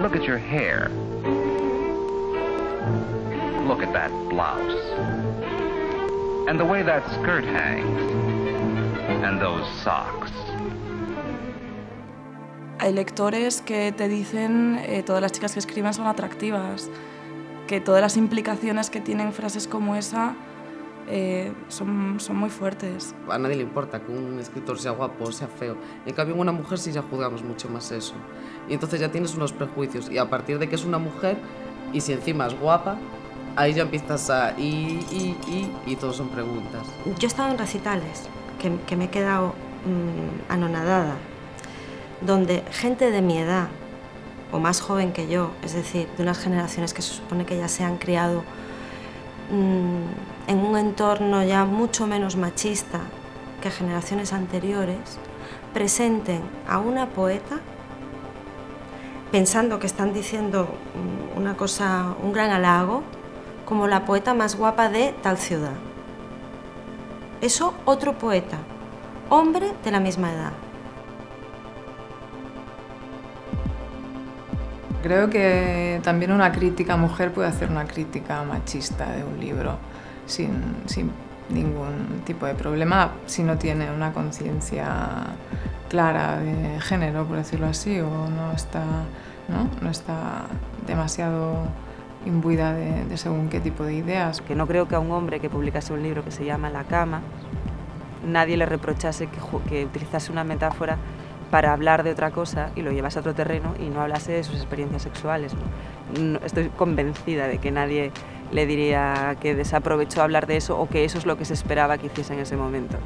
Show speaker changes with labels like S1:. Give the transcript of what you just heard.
S1: Look at your hair. Look at that blouse. And the way that skirt hangs. And those socks.
S2: Hay lectores que te dicen todas las chicas que escriben son atractivas, que todas las implicaciones que tienen frases como esa son muy fuertes.
S3: A nadie le importa que un escritor sea guapo o sea feo. En cambio, en una mujer sí ya juzgamos mucho más eso. Y entonces ya tienes unos prejuicios. Y a partir de que es una mujer, y si encima es guapa, ahí ya empiezas a y todos son preguntas.
S4: Yo he estado en recitales que me he quedado anonadada, donde gente de mi edad, o más joven que yo, es decir, de unas generaciones que se supone que ya se han criado en un entorno ya mucho menos machista que generaciones anteriores, presenten a una poeta pensando que están diciendo una cosa, un gran halago, como la poeta más guapa de tal ciudad. Eso otro poeta, hombre de la misma edad.
S5: Creo que también una crítica mujer puede hacer una crítica machista de un libro sin ningún tipo de problema, si no tiene una conciencia clara de género, por decirlo así, o no está demasiado imbuida de según qué tipo de ideas.
S6: Que no creo que a un hombre que publicase un libro que se llama La cama, nadie le reprochase que utilizase una metáfora para hablar de otra cosa y lo llevase a otro terreno y no hablase de sus experiencias sexuales. No, estoy convencida de que nadie le diría que desaprovechó hablar de eso o que eso es lo que se esperaba que hiciese en ese momento.